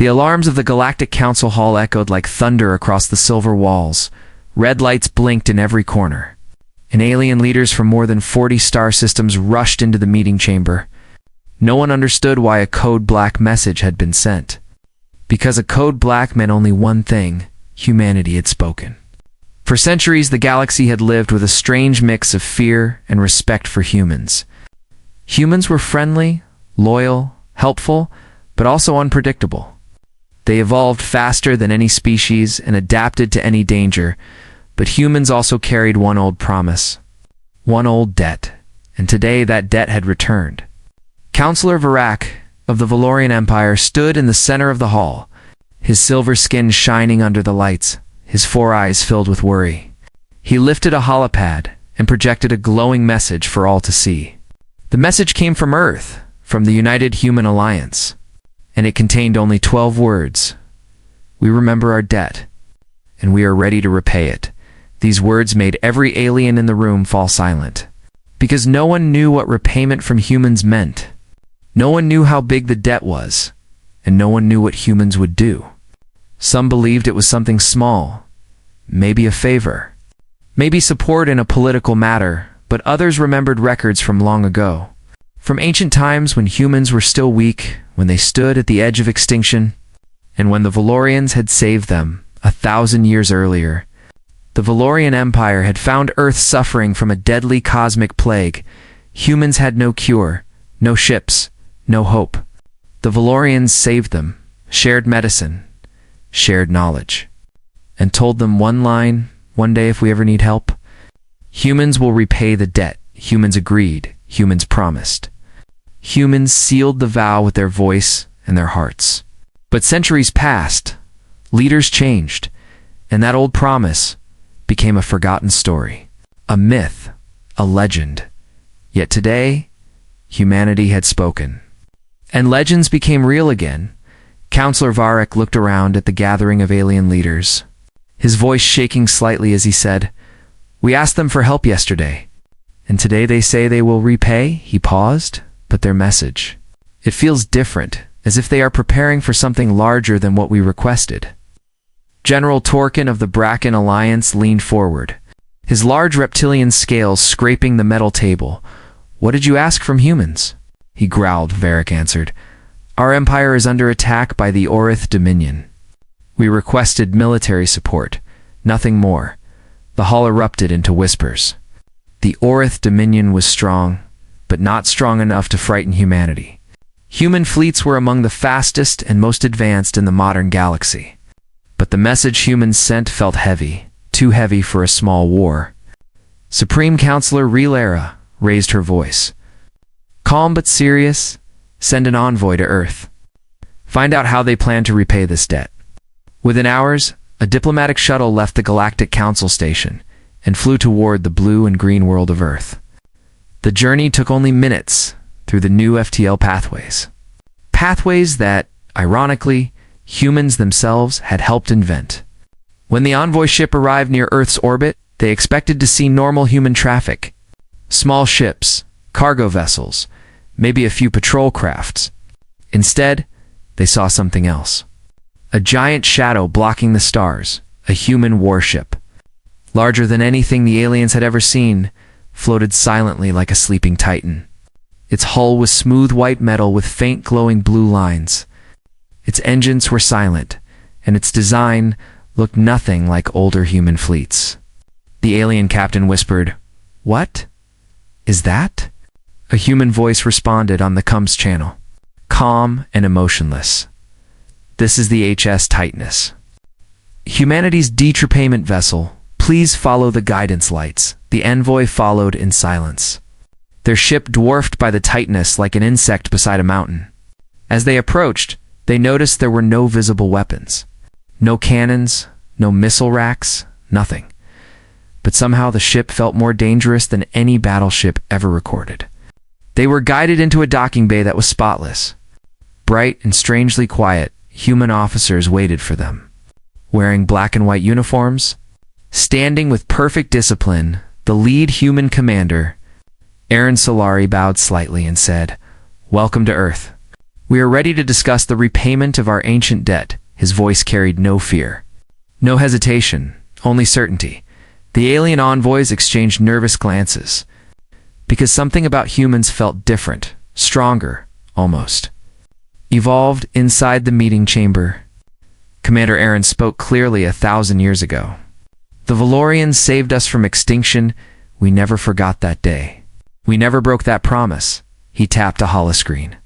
The alarms of the Galactic Council Hall echoed like thunder across the silver walls. Red lights blinked in every corner. And alien leaders from more than 40 star systems rushed into the meeting chamber. No one understood why a code black message had been sent. Because a code black meant only one thing: humanity had spoken. For centuries, the galaxy had lived with a strange mix of fear and respect for humans. Humans were friendly, loyal, helpful, but also unpredictable. They evolved faster than any species and adapted to any danger, but humans also carried one old promise, one old debt, and today that debt had returned. Counselor Varak of the Valorian Empire stood in the center of the hall, his silver skin shining under the lights, his 4 eyes filled with worry. He lifted a holopad and projected a glowing message for all to see. The message came from Earth, from the United Human Alliance, and it contained only 12 words. We remember our debt, and we are ready to repay it. These words made every alien in the room fall silent, because no one knew what repayment from humans meant. No one knew how big the debt was, and no one knew what humans would do. Some believed it was something small, maybe a favor, maybe support in a political matter, but others remembered records from long ago. From ancient times when humans were still weak, when they stood at the edge of extinction, and when the Valorians had saved them 1,000 years earlier. The Valorian Empire had found Earth suffering from a deadly cosmic plague. Humans had no cure, no ships, no hope. The Valorians saved them, shared medicine, shared knowledge, and told them one line: one day if we ever need help, humans will repay the debt. Humans agreed. Humans promised. Humans sealed the vow with their voice and their hearts. But centuries passed, leaders changed, and that old promise became a forgotten story, a myth, a legend. Yet today, humanity had spoken. And legends became real again. Counselor Varak looked around at the gathering of alien leaders, his voice shaking slightly as he said, "We asked them for help yesterday, and today they say they will repay." He paused, but their message, it feels different, as if they are preparing for something larger than what we requested. General Torkin of the Bracken Alliance leaned forward, his large reptilian scales scraping the metal table. "What did you ask from humans?" he growled. Varak answered, "Our empire is under attack by the Orith Dominion. We requested military support, nothing more." The hall erupted into whispers. The Orith Dominion was strong, but not strong enough to frighten humanity. Human fleets were among the fastest and most advanced in the modern galaxy. But the message humans sent felt heavy, too heavy for a small war. Supreme Counselor Relera raised her voice. "Calm but serious, send an envoy to Earth. Find out how they plan to repay this debt." Within hours, a diplomatic shuttle left the Galactic Council station and flew toward the blue and green world of Earth. The journey took only minutes through the new FTL pathways. Pathways that, ironically, humans themselves had helped invent. When the envoy ship arrived near Earth's orbit, they expected to see normal human traffic. Small ships, cargo vessels, maybe a few patrol crafts. Instead, they saw something else. A giant shadow blocking the stars, a human warship. Larger than anything the aliens had ever seen, floated silently like a sleeping titan. Its hull was smooth white metal with faint glowing blue lines. Its engines were silent, and its design looked nothing like older human fleets. The alien captain whispered, "What is that?" A human voice responded on the comms channel, calm and emotionless. "This is the HS Titanus. Humanity's detrepayment vessel. Please follow the guidance lights." The envoy followed in silence, their ship dwarfed by the Titanus like an insect beside a mountain. As they approached, they noticed there were no visible weapons. No cannons, no missile racks, nothing. But somehow the ship felt more dangerous than any battleship ever recorded. They were guided into a docking bay that was spotless. Bright and strangely quiet, human officers waited for them. Wearing black and white uniforms, standing with perfect discipline, the lead human commander, Aaron Solari, bowed slightly and said, "Welcome to Earth. We are ready to discuss the repayment of our ancient debt. His voice carried no fear. No hesitation, only certainty. The alien envoys exchanged nervous glances, because something about humans felt different, stronger, almost. Evolved inside the meeting chamber. Commander Aaron spoke clearly 1,000 years ago. The Valorians saved us from extinction. We never forgot that day. We never broke that promise. He tapped a holoscreen,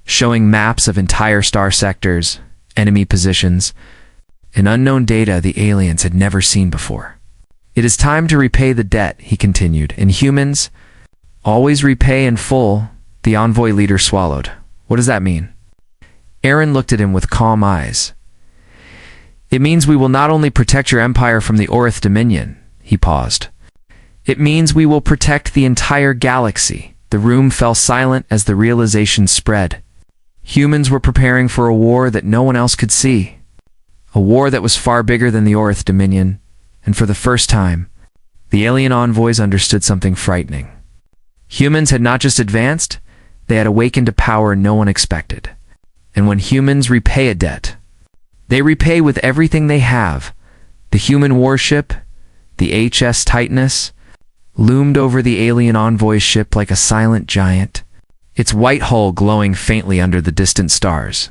showing maps of entire star sectors, enemy positions, and unknown data the aliens had never seen before. It is time to repay the debt, he continued, and humans always repay in full. The envoy leader swallowed. What does that mean? Aaron looked at him with calm eyes. It means we will not only protect your empire from the Orith Dominion. He paused. It means we will protect the entire galaxy. The room fell silent as the realization spread. Humans were preparing for a war that no one else could see. A war that was far bigger than the Orith Dominion. And for the first time, the alien envoys understood something frightening. Humans had not just advanced, they had awakened a power no one expected. And when humans repay a debt, they repay with everything they have. The human warship, the HS Titanus, loomed over the alien envoy's ship like a silent giant, its white hull glowing faintly under the distant stars.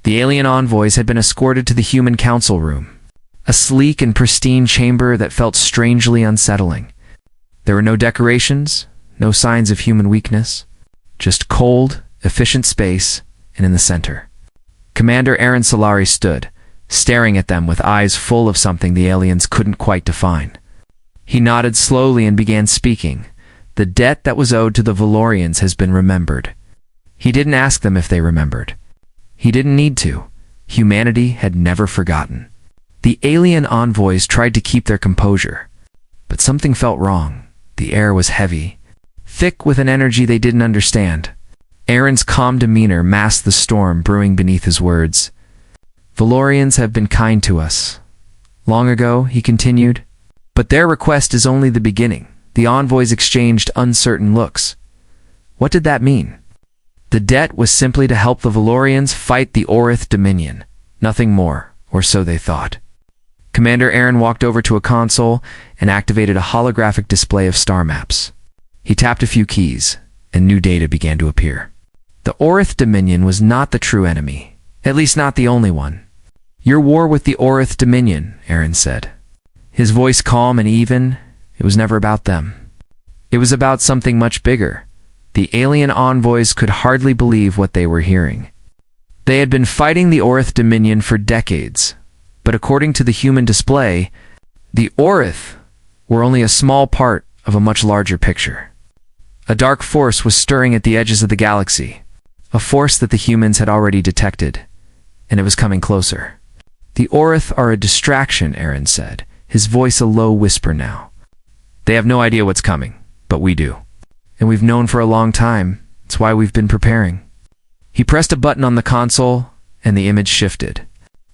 The alien envoys had been escorted to the human council room, a sleek and pristine chamber that felt strangely unsettling. There were no decorations, no signs of human weakness, just cold, efficient space, and in the center, Commander Aaron Solari stood, staring at them with eyes full of something the aliens couldn't quite define. He nodded slowly and began speaking. The debt that was owed to the Valorians has been remembered. He didn't ask them if they remembered. He didn't need to. Humanity had never forgotten. The alien envoys tried to keep their composure, but something felt wrong. The air was heavy, thick with an energy they didn't understand. Aaron's calm demeanor masked the storm brewing beneath his words. Valorians have been kind to us. Long ago, he continued, but their request is only the beginning. The envoys exchanged uncertain looks. What did that mean? The debt was simply to help the Valorians fight the Orith Dominion. Nothing more, or so they thought. Commander Aaron walked over to a console and activated a holographic display of star maps. He tapped a few keys, and new data began to appear. The Orith Dominion was not the true enemy, at least not the only one. Your war with the Orith Dominion, Aaron said. His voice calm and even. It was never about them. It was about something much bigger. The alien envoys could hardly believe what they were hearing. They had been fighting the Orith Dominion for decades, but according to the human display, the Orith were only a small part of a much larger picture. A dark force was stirring at the edges of the galaxy, a force that the humans had already detected, and it was coming closer. The Orith are a distraction, Aaron said, his voice a low whisper now. They have no idea what's coming, but we do. And we've known for a long time. It's why we've been preparing. He pressed a button on the console, and the image shifted,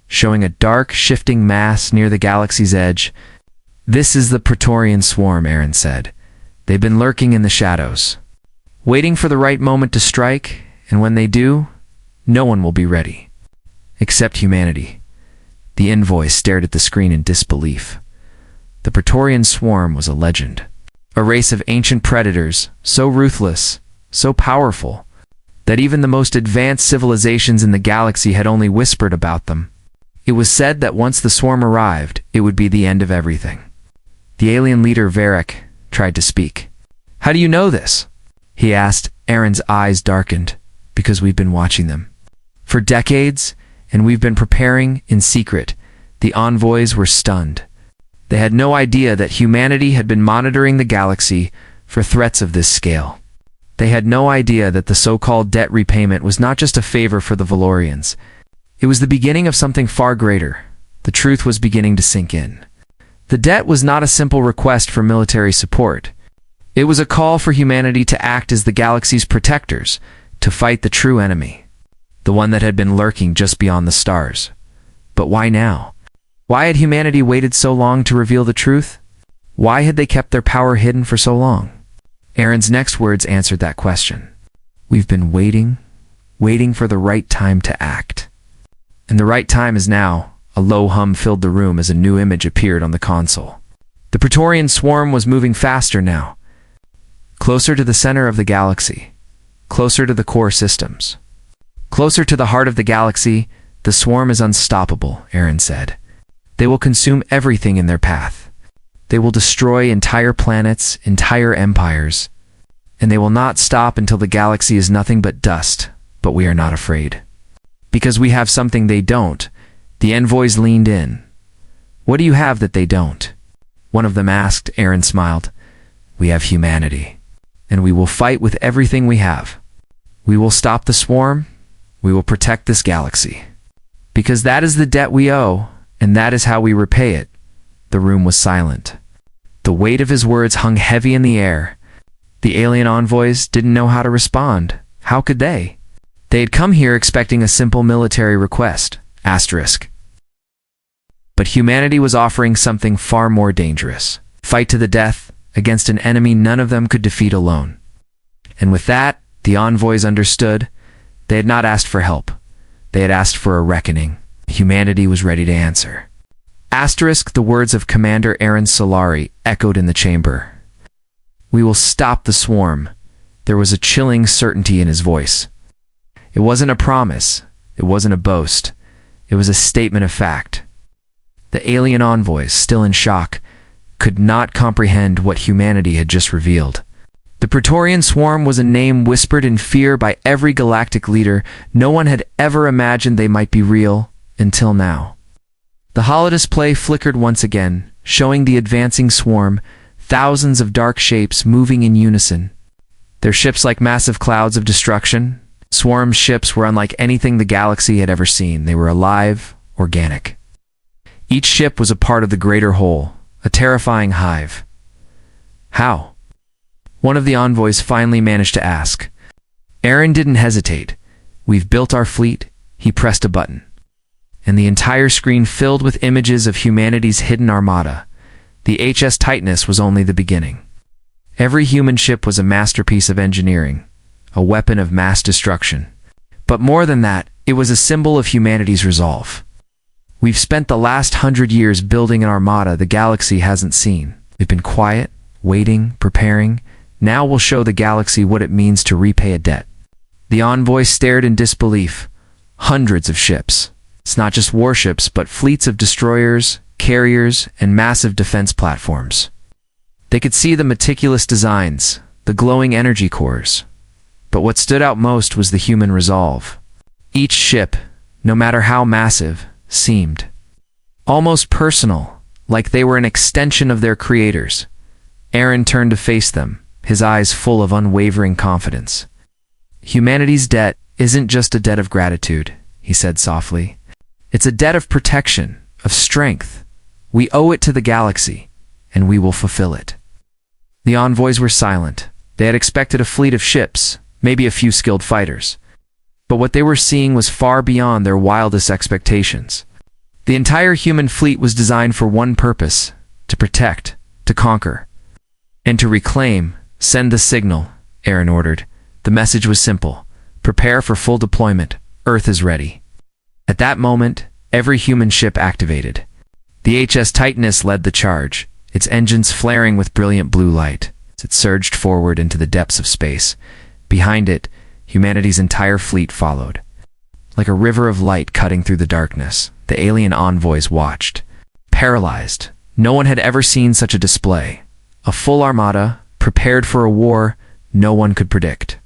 showing a dark, shifting mass near the galaxy's edge. This is the Praetorian Swarm, Aaron said. They've been lurking in the shadows, waiting for the right moment to strike, and when they do, no one will be ready. Except humanity. The envoy stared at the screen in disbelief. The Praetorian Swarm was a legend. A race of ancient predators, so ruthless, so powerful, that even the most advanced civilizations in the galaxy had only whispered about them. It was said that once the swarm arrived, it would be the end of everything. The alien leader Varric tried to speak. How do you know this? He asked. Aaron's eyes darkened. Because we've been watching them. For decades, and we've been preparing in secret. The envoys were stunned. They had no idea that humanity had been monitoring the galaxy for threats of this scale. They had no idea that the so-called debt repayment was not just a favor for the Valorians. It was the beginning of something far greater. The truth was beginning to sink in. The debt was not a simple request for military support. It was a call for humanity to act as the galaxy's protectors, to fight the true enemy, the one that had been lurking just beyond the stars. But why now? Why had humanity waited so long to reveal the truth? Why had they kept their power hidden for so long? Aaron's next words answered that question. We've been waiting, waiting for the right time to act. And the right time is now. A low hum filled the room as a new image appeared on the console. The Praetorian swarm was moving faster now, closer to the center of the galaxy, closer to the core systems. Closer to the heart of the galaxy, the swarm is unstoppable, Aaron said. They will consume everything in their path. They will destroy entire planets, entire empires, and they will not stop until the galaxy is nothing but dust. But we are not afraid. Because we have something they don't. The envoys leaned in. What do you have that they don't? One of them asked. Aaron smiled. We have humanity, and we will fight with everything we have. We will stop the swarm. We will protect this galaxy. Because that is the debt we owe, and that is how we repay it. The room was silent. The weight of his words hung heavy in the air. The alien envoys didn't know how to respond. How could they? They had come here expecting a simple military request. Asterisk. But humanity was offering something far more dangerous. Fight to the death against an enemy none of them could defeat alone. And with that, the envoys understood. They had not asked for help. They had asked for a reckoning. Humanity was ready to answer. Asterisk, the words of Commander Aaron Solari echoed in the chamber. We will stop the swarm. There was a chilling certainty in his voice. It wasn't a promise. It wasn't a boast. It was a statement of fact. The alien envoys, still in shock, could not comprehend what humanity had just revealed. The Praetorian swarm was a name whispered in fear by every galactic leader. No one had ever imagined they might be real, until now. The holodisplay flickered once again, showing the advancing swarm, thousands of dark shapes moving in unison. Their ships like massive clouds of destruction. Swarm ships were unlike anything the galaxy had ever seen. They were alive, organic. Each ship was a part of the greater whole, a terrifying hive. How? One of the envoys finally managed to ask. Aaron didn't hesitate. We've built our fleet. He pressed a button. And the entire screen filled with images of humanity's hidden armada. The HS Titanus was only the beginning. Every human ship was a masterpiece of engineering, a weapon of mass destruction. But more than that, it was a symbol of humanity's resolve. We've spent the last 100 years building an armada the galaxy hasn't seen. We've been quiet, waiting, preparing. Now we'll show the galaxy what it means to repay a debt. The envoy stared in disbelief. Hundreds of ships. It's not just warships, but fleets of destroyers, carriers, and massive defense platforms. They could see the meticulous designs, the glowing energy cores. But what stood out most was the human resolve. Each ship, no matter how massive, seemed almost personal, like they were an extension of their creators. Aaron turned to face them, his eyes full of unwavering confidence. Humanity's debt isn't just a debt of gratitude, he said softly. It's a debt of protection, of strength. We owe it to the galaxy, and we will fulfill it. The envoys were silent. They had expected a fleet of ships, maybe a few skilled fighters. But what they were seeing was far beyond their wildest expectations. The entire human fleet was designed for one purpose: to protect, to conquer, and to reclaim. Send the signal, Aaron ordered. The message was simple. Prepare for full deployment. Earth is ready. At that moment, every human ship activated. The HS Titanus led the charge, its engines flaring with brilliant blue light as it surged forward into the depths of space. Behind it, humanity's entire fleet followed. Like a river of light cutting through the darkness, the alien envoys watched. Paralyzed, no one had ever seen such a display. A full armada, prepared for a war no one could predict.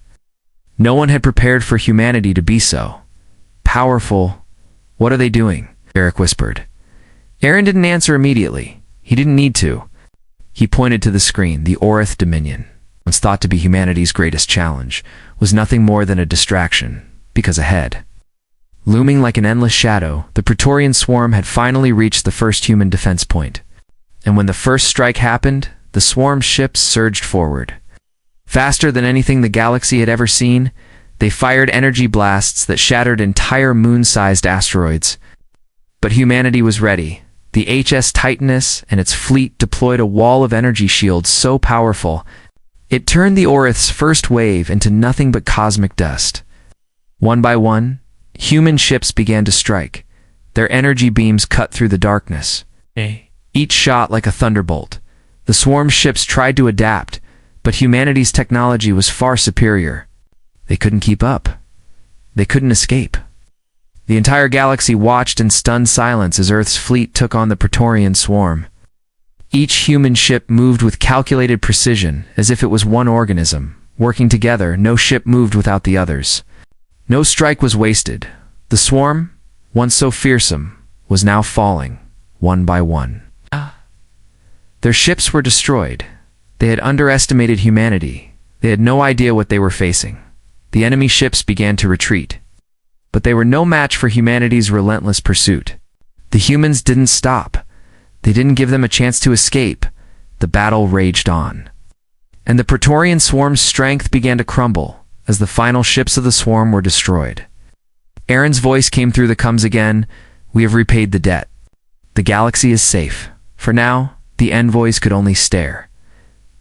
No one had prepared for humanity to be so powerful. What are they doing? Eric whispered. Aaron didn't answer immediately. He didn't need to. He pointed to the screen. The Orith Dominion, once thought to be humanity's greatest challenge, was nothing more than a distraction, because ahead, looming like an endless shadow, the Praetorian swarm had finally reached the first human defense point. And when the first strike happened, the swarm's ships surged forward. Faster than anything the galaxy had ever seen, they fired energy blasts that shattered entire moon-sized asteroids. But humanity was ready. The HS Titanus and its fleet deployed a wall of energy shields so powerful, it turned the Orith's first wave into nothing but cosmic dust. One by one, human ships began to strike. Their energy beams cut through the darkness. Each shot like a thunderbolt. The swarm ships tried to adapt, but humanity's technology was far superior. They couldn't keep up. They couldn't escape. The entire galaxy watched in stunned silence as Earth's fleet took on the Praetorian swarm. Each human ship moved with calculated precision, as if it was one organism. Working together, no ship moved without the others. No strike was wasted. The swarm, once so fearsome, was now falling, one by one. Their ships were destroyed. They had underestimated humanity. They had no idea what they were facing. The enemy ships began to retreat. But they were no match for humanity's relentless pursuit. The humans didn't stop. They didn't give them a chance to escape. The battle raged on. And the Praetorian swarm's strength began to crumble as the final ships of the swarm were destroyed. Aaron's voice came through the comms again. We have repaid the debt. The galaxy is safe. For now, the envoys could only stare.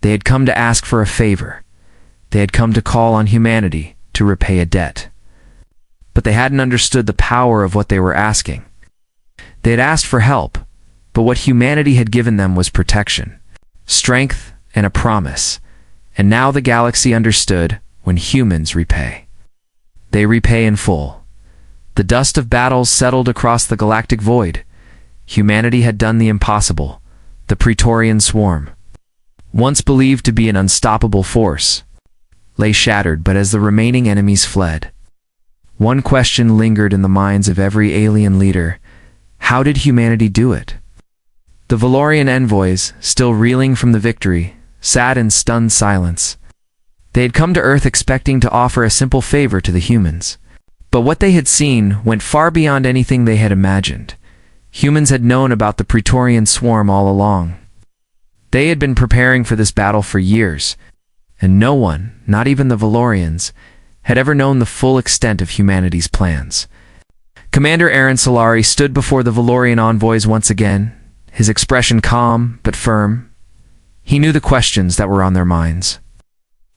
They had come to ask for a favor. They had come to call on humanity to repay a debt. But they hadn't understood the power of what they were asking. They had asked for help, but what humanity had given them was protection, strength, and a promise. And now the galaxy understood when humans repay. They repay in full. The dust of battles settled across the galactic void. Humanity had done the impossible. The Praetorian swarm, once believed to be an unstoppable force, lay shattered but as the remaining enemies fled. One question lingered in the minds of every alien leader. How did humanity do it? The Valorian envoys, still reeling from the victory, sat in stunned silence. They had come to Earth expecting to offer a simple favor to the humans. But what they had seen went far beyond anything they had imagined. Humans had known about the Praetorian swarm all along. They had been preparing for this battle for years, and no one, not even the Valorians, had ever known the full extent of humanity's plans. Commander Aaron Solari stood before the Valorian envoys once again, his expression calm but firm. He knew the questions that were on their minds.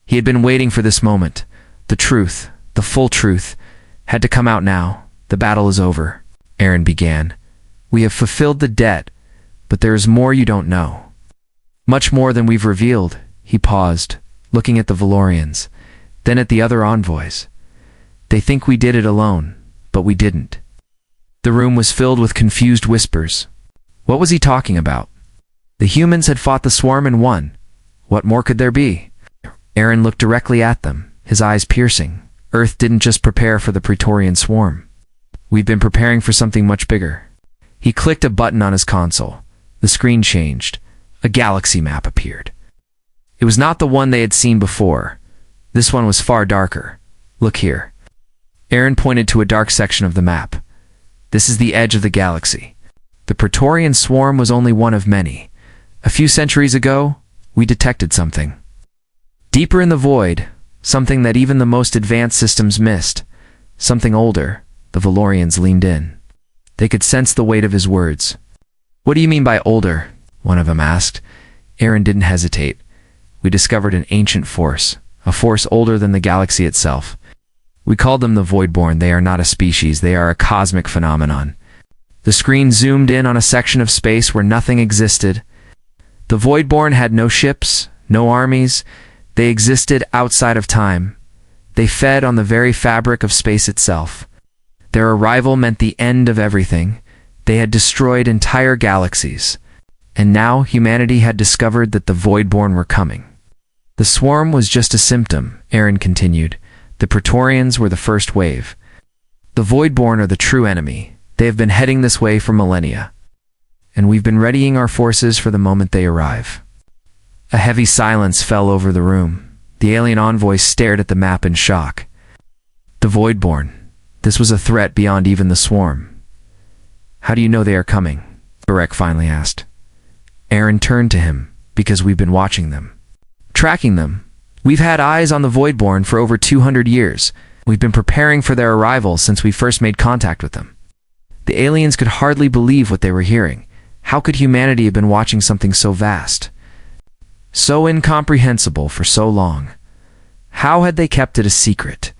He had been waiting for this moment. The truth, the full truth, had to come out now. The battle is over, Aaron began. We have fulfilled the debt, but there is more you don't know. Much more than we've revealed. He paused, looking at the Valorians, then at the other envoys. They think we did it alone, but we didn't. The room was filled with confused whispers. What was he talking about? The humans had fought the swarm and won. What more could there be? Aaron looked directly at them, his eyes piercing. Earth didn't just prepare for the Praetorian swarm. We've been preparing for something much bigger. He clicked a button on his console. The screen changed. A galaxy map appeared. It was not the one they had seen before. This one was far darker. Look here. Aaron pointed to a dark section of the map. This is the edge of the galaxy. The Praetorian swarm was only one of many. A few centuries ago, we detected something. Deeper in the void, something that even the most advanced systems missed. Something older. The Valorians leaned in. They could sense the weight of his words. What do you mean by older? One of them asked. Aaron didn't hesitate. We discovered an ancient force, a force older than the galaxy itself. We called them the Voidborn. They are not a species, they are a cosmic phenomenon. The screen zoomed in on a section of space where nothing existed. The Voidborn had no ships, no armies. They existed outside of time. They fed on the very fabric of space itself. Their arrival meant the end of everything. They had destroyed entire galaxies. And now humanity had discovered that the Voidborn were coming. The swarm was just a symptom, Aaron continued. The Praetorians were the first wave. The Voidborn are the true enemy. They have been heading this way for millennia. And we've been readying our forces for the moment they arrive. A heavy silence fell over the room. The alien envoys stared at the map in shock. The Voidborn. This was a threat beyond even the swarm. How do you know they are coming? Barek finally asked. Aaron turned to him. Because we've been watching them. Tracking them. We've had eyes on the Voidborn for over 200 years. We've been preparing for their arrival since we first made contact with them. The aliens could hardly believe what they were hearing. How could humanity have been watching something so vast? So incomprehensible for so long? How had they kept it a secret?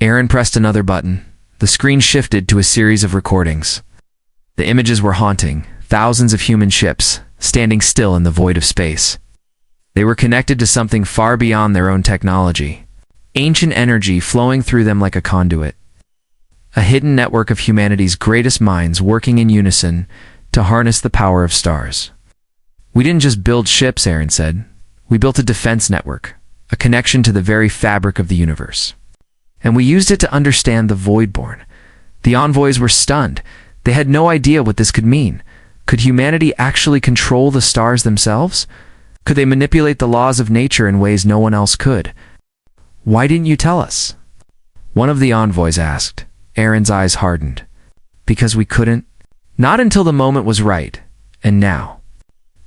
Aaron pressed another button. The screen shifted to a series of recordings. The images were haunting, thousands of human ships, standing still in the void of space. They were connected to something far beyond their own technology. Ancient energy flowing through them like a conduit. A hidden network of humanity's greatest minds working in unison to harness the power of stars. "We didn't just build ships," Aaron said. "We built a defense network, a connection to the very fabric of the universe. And we used it to understand the Voidborn." The envoys were stunned. They had no idea what this could mean. Could humanity actually control the stars themselves? Could they manipulate the laws of nature in ways no one else could? "Why didn't you tell us?" one of the envoys asked. Aaron's eyes hardened. "Because we couldn't. Not until the moment was right. And now.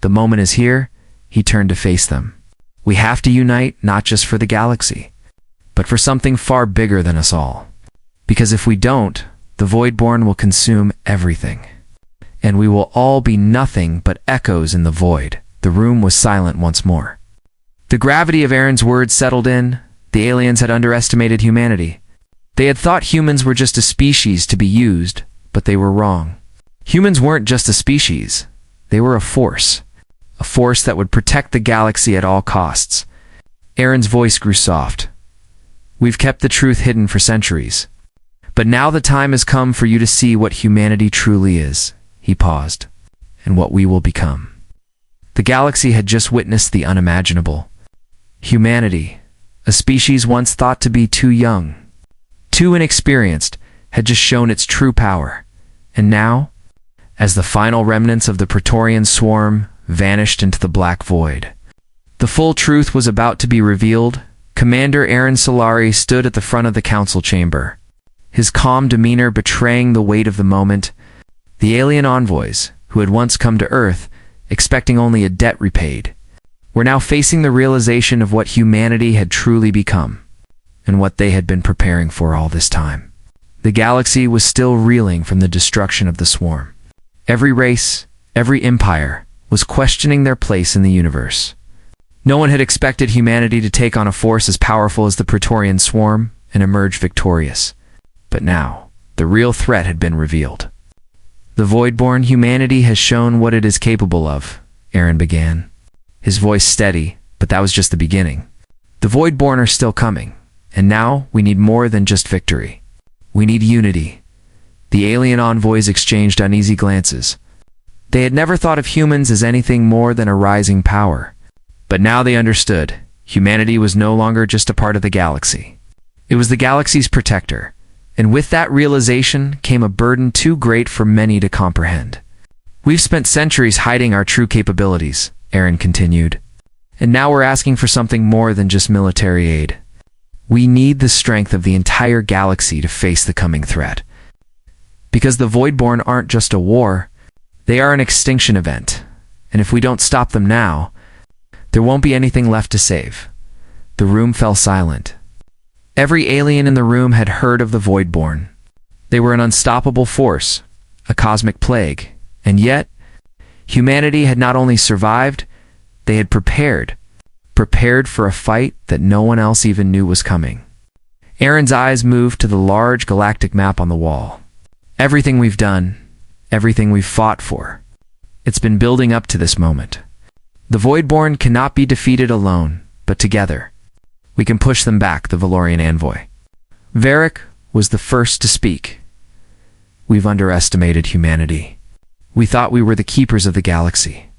The moment is here." He turned to face them. "We have to unite, not just for the galaxy, but for something far bigger than us all. Because if we don't, the Voidborn will consume everything. And we will all be nothing but echoes in the void." The room was silent once more. The gravity of Aaron's words settled in. The aliens had underestimated humanity. They had thought humans were just a species to be used, but they were wrong. Humans weren't just a species. They were a force that would protect the galaxy at all costs. Aaron's voice grew soft. "We've kept the truth hidden for centuries. But now the time has come for you to see what humanity truly is." He paused. "And what we will become." The galaxy had just witnessed the unimaginable. Humanity, a species once thought to be too young, too inexperienced, had just shown its true power. And now, as the final remnants of the Praetorian swarm vanished into the black void, the full truth was about to be revealed. Commander Aaron Solari stood at the front of the council chamber, his calm demeanor betraying the weight of the moment. The alien envoys, who had once come to Earth, expecting only a debt repaid, were now facing the realization of what humanity had truly become, and what they had been preparing for all this time. The galaxy was still reeling from the destruction of the swarm. Every race, every empire, was questioning their place in the universe. No one had expected humanity to take on a force as powerful as the Praetorian swarm and emerge victorious. But now, the real threat had been revealed. "The Voidborn humanity has shown what it is capable of," Aaron began, his voice steady, but that was just the beginning. "The Voidborn are still coming, and now we need more than just victory. We need unity." The alien envoys exchanged uneasy glances. They had never thought of humans as anything more than a rising power. But now they understood. Humanity was no longer just a part of the galaxy. It was the galaxy's protector. And with that realization came a burden too great for many to comprehend. "We've spent centuries hiding our true capabilities," Aaron continued. "And now we're asking for something more than just military aid. We need the strength of the entire galaxy to face the coming threat. Because the Voidborn aren't just a war, they are an extinction event. And if we don't stop them now, there won't be anything left to save." The room fell silent. Every alien in the room had heard of the Voidborn. They were an unstoppable force, a cosmic plague, and yet, humanity had not only survived, they had prepared for a fight that no one else even knew was coming. Aaron's eyes moved to the large galactic map on the wall. "Everything we've done, everything we've fought for, it's been building up to this moment. The Voidborn cannot be defeated alone, but together. We can push them back," the Valorian envoy, Varric, was the first to speak. "We've underestimated humanity. We thought we were the keepers of the galaxy.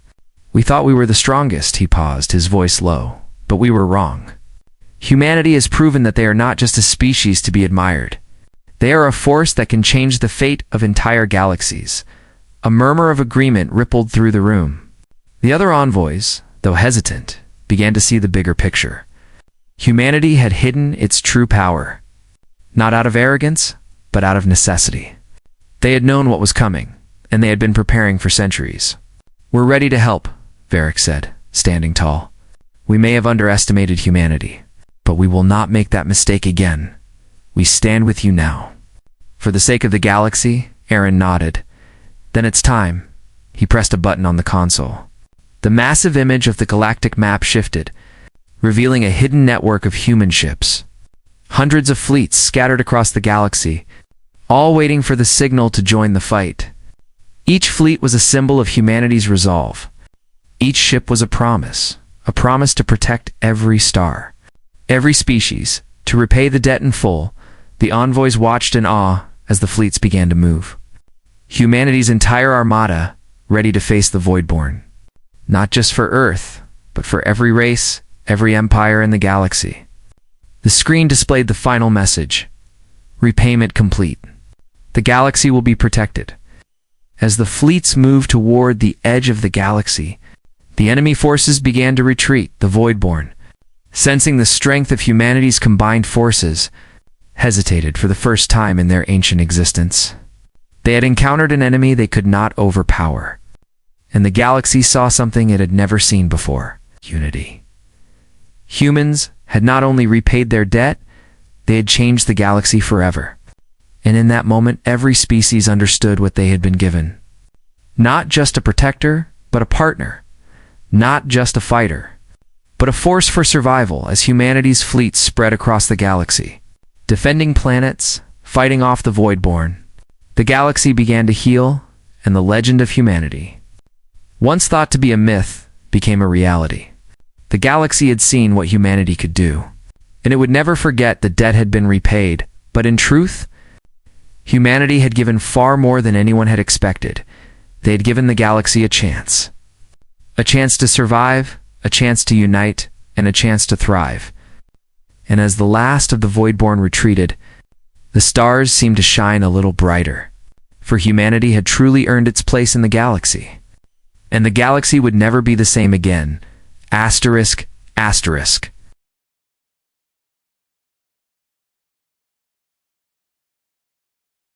We thought we were the strongest," he paused, his voice low, "but we were wrong. Humanity has proven that they are not just a species to be admired. They are a force that can change the fate of entire galaxies." A murmur of agreement rippled through the room. The other envoys, though hesitant, began to see the bigger picture. Humanity had hidden its true power, not out of arrogance, but out of necessity. They had known what was coming, and they had been preparing for centuries. "We're ready to help," Varric said, standing tall. "We may have underestimated humanity, but we will not make that mistake again. We stand with you now." "For the sake of the galaxy," Aaron nodded. "Then it's time." He pressed a button on the console. The massive image of the galactic map shifted, revealing a hidden network of human ships. Hundreds of fleets scattered across the galaxy, all waiting for the signal to join the fight. Each fleet was a symbol of humanity's resolve. Each ship was a promise to protect every star, every species, to repay the debt in full. The envoys watched in awe as the fleets began to move. Humanity's entire armada, ready to face the Voidborn. Not just for Earth, but for every race, every empire in the galaxy. The screen displayed the final message: repayment complete. The galaxy will be protected. As the fleets moved toward the edge of the galaxy, the enemy forces began to retreat. The Voidborn, sensing the strength of humanity's combined forces, hesitated for the first time in their ancient existence. They had encountered an enemy they could not overpower, and the galaxy saw something it had never seen before: unity. Humans had not only repaid their debt, they had changed the galaxy forever. And in that moment, every species understood what they had been given. Not just a protector, but a partner. Not just a fighter, but a force for survival as humanity's fleets spread across the galaxy, defending planets, fighting off the Voidborn. The galaxy began to heal, and the legend of humanity, once thought to be a myth, became a reality. The galaxy had seen what humanity could do, and it would never forget the debt had been repaid. But in truth, humanity had given far more than anyone had expected. They had given the galaxy a chance. A chance to survive, a chance to unite, and a chance to thrive. And as the last of the Voidborn retreated, the stars seemed to shine a little brighter, for humanity had truly earned its place in the galaxy. And the galaxy would never be the same again. Asterisk, asterisk.